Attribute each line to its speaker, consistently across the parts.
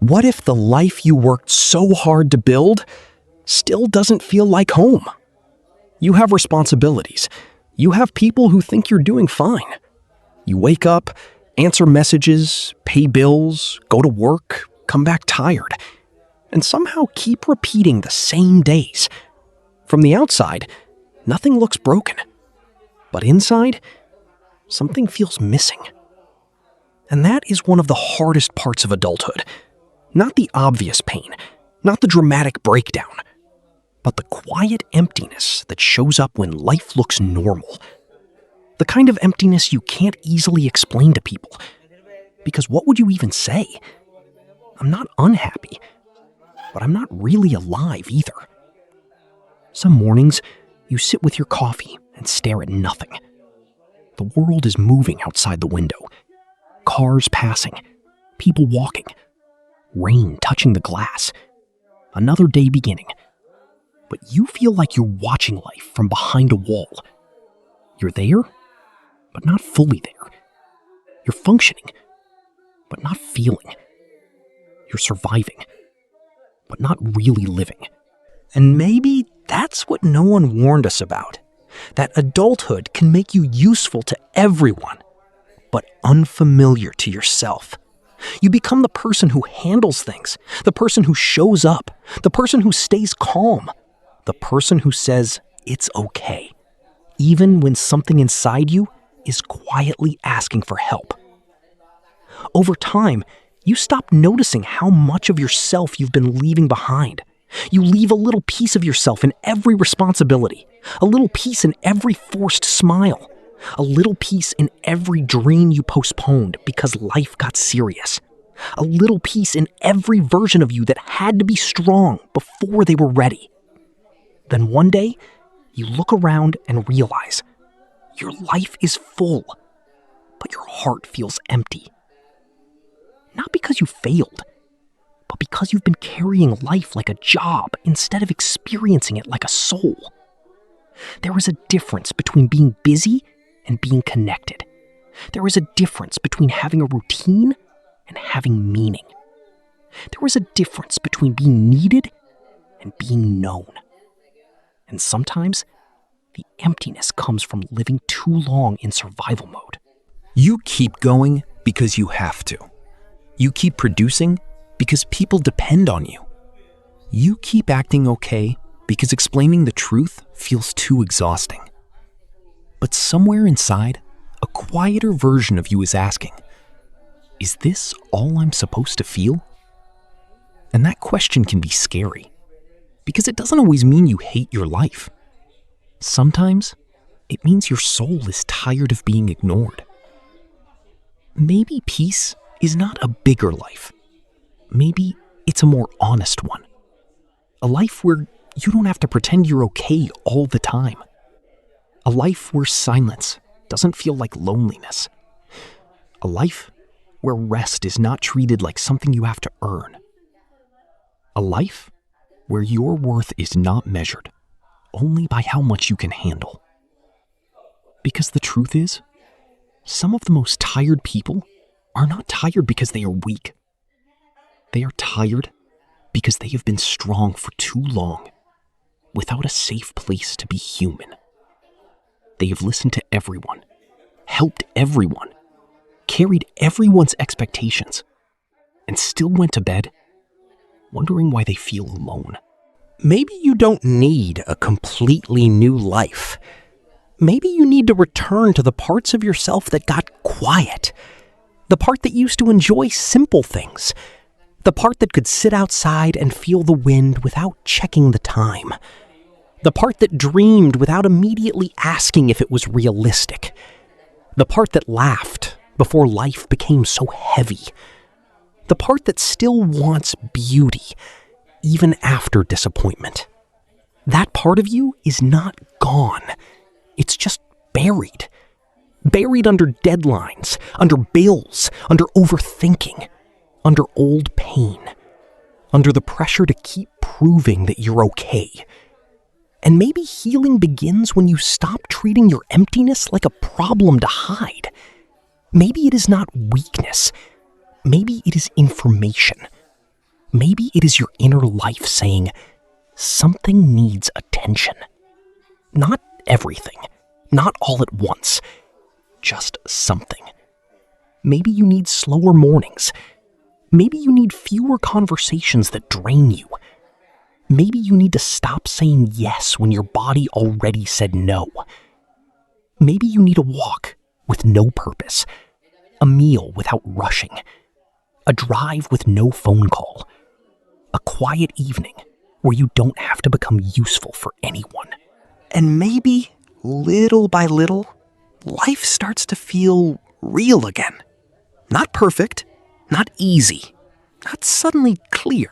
Speaker 1: What if the life you worked so hard to build still doesn't feel like home? You have responsibilities. You have people who think you're doing fine. You wake up, answer messages, pay bills, go to work, come back tired, and somehow keep repeating the same days. From the outside, nothing looks broken. But inside, something feels missing. And that is one of the hardest parts of adulthood. Not the obvious pain, not the dramatic breakdown, but the quiet emptiness that shows up when life looks normal. The kind of emptiness you can't easily explain to people. Because what would you even say? I'm not unhappy, but I'm not really alive either. Some mornings, you sit with your coffee and stare at nothing. The world is moving outside the window. Cars passing, people walking, rain touching the glass. Another day beginning. But you feel like you're watching life from behind a wall. You're there, but not fully there. You're functioning, but not feeling. You're surviving, but not really living. And maybe that's what no one warned us about. That adulthood can make you useful to everyone, but unfamiliar to yourself. You become the person who handles things, the person who shows up, the person who stays calm, the person who says it's okay, even when something inside you is quietly asking for help. Over time, you stop noticing how much of yourself you've been leaving behind. You leave a little piece of yourself in every responsibility, a little piece in every forced smile, a little piece in every dream you postponed because life got serious, a little piece in every version of you that had to be strong before they were ready. Then one day, you look around and realize your life is full, but your heart feels empty. Not because you failed, but because you've been carrying life like a job instead of experiencing it like a soul. There is a difference between being busy and being connected. There is a difference between having a routine and having meaning. There is a difference between being needed and being known. And sometimes, the emptiness comes from living too long in survival mode.
Speaker 2: You keep going because you have to. You keep producing because people depend on you. You keep acting okay because explaining the truth feels too exhausting. But somewhere inside, a quieter version of you is asking, is this all I'm supposed to feel? And that question can be scary, because it doesn't always mean you hate your life. Sometimes, it means your soul is tired of being ignored. Maybe peace is not a bigger life. Maybe it's a more honest one. A life where you don't have to pretend you're okay all the time. A life where silence doesn't feel like loneliness. A life where rest is not treated like something you have to earn. A life where your worth is not measured only by how much you can handle. Because the truth is, some of the most tired people are not tired because they are weak. They are tired because they have been strong for too long, without a safe place to be human. They have listened to everyone, helped everyone, carried everyone's expectations, and still went to bed wondering why they feel alone.
Speaker 1: Maybe you don't need a completely new life. Maybe you need to return to the parts of yourself that got quiet. The part that used to enjoy simple things. The part that could sit outside and feel the wind without checking the time. The part that dreamed without immediately asking if it was realistic. The part that laughed before life became so heavy. The part that still wants beauty, even after disappointment. That part of you is not gone. It's just buried. Buried under deadlines, under bills, under overthinking, under old pain, under the pressure to keep proving that you're okay. And maybe healing begins when you stop treating your emptiness like a problem to hide. Maybe it is not weakness. Maybe it is information. Maybe it is your inner life saying, something needs attention. Not everything, not all at once, just something. Maybe you need slower mornings. Maybe you need fewer conversations that drain you. Maybe you need to stop saying yes when your body already said no. Maybe you need a walk with no purpose, a meal without rushing, a drive with no phone call, a quiet evening where you don't have to become useful for anyone. And maybe, little by little, life starts to feel real again. Not perfect, not easy, not suddenly clear,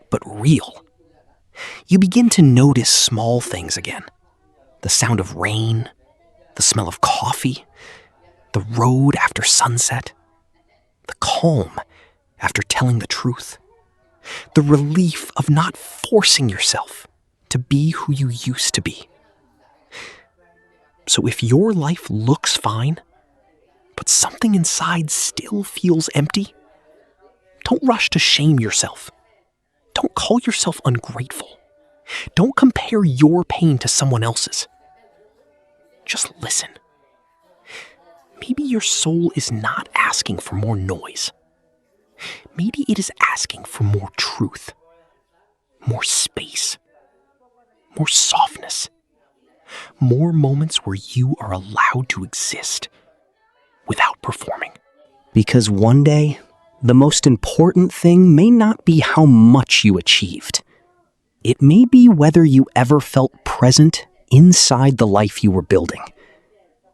Speaker 1: but real. You begin to notice small things again. The sound of rain, the smell of coffee, the road after sunset, the calm after telling the truth, the relief of not forcing yourself to be who you used to be. So if your life looks fine, but something inside still feels empty, don't rush to shame yourself. Don't call yourself ungrateful. Don't compare your pain to someone else's. Just listen. Maybe your soul is not asking for more noise. Maybe it is asking for more truth, more space, more softness, more moments where you are allowed to exist without performing. Because one day, the most important thing may not be how much you achieved. It may be whether you ever felt present inside the life you were building.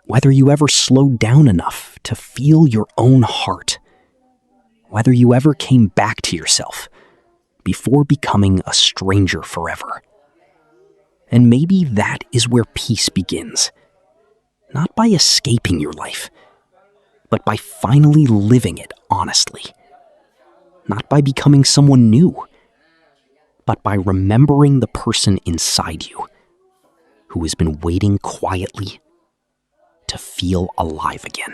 Speaker 1: Whether you ever slowed down enough to feel your own heart. Whether you ever came back to yourself before becoming a stranger forever. And maybe that is where peace begins. Not by escaping your life, but by finally living it honestly. Not by becoming someone new, but by remembering the person inside you who has been waiting quietly to feel alive again.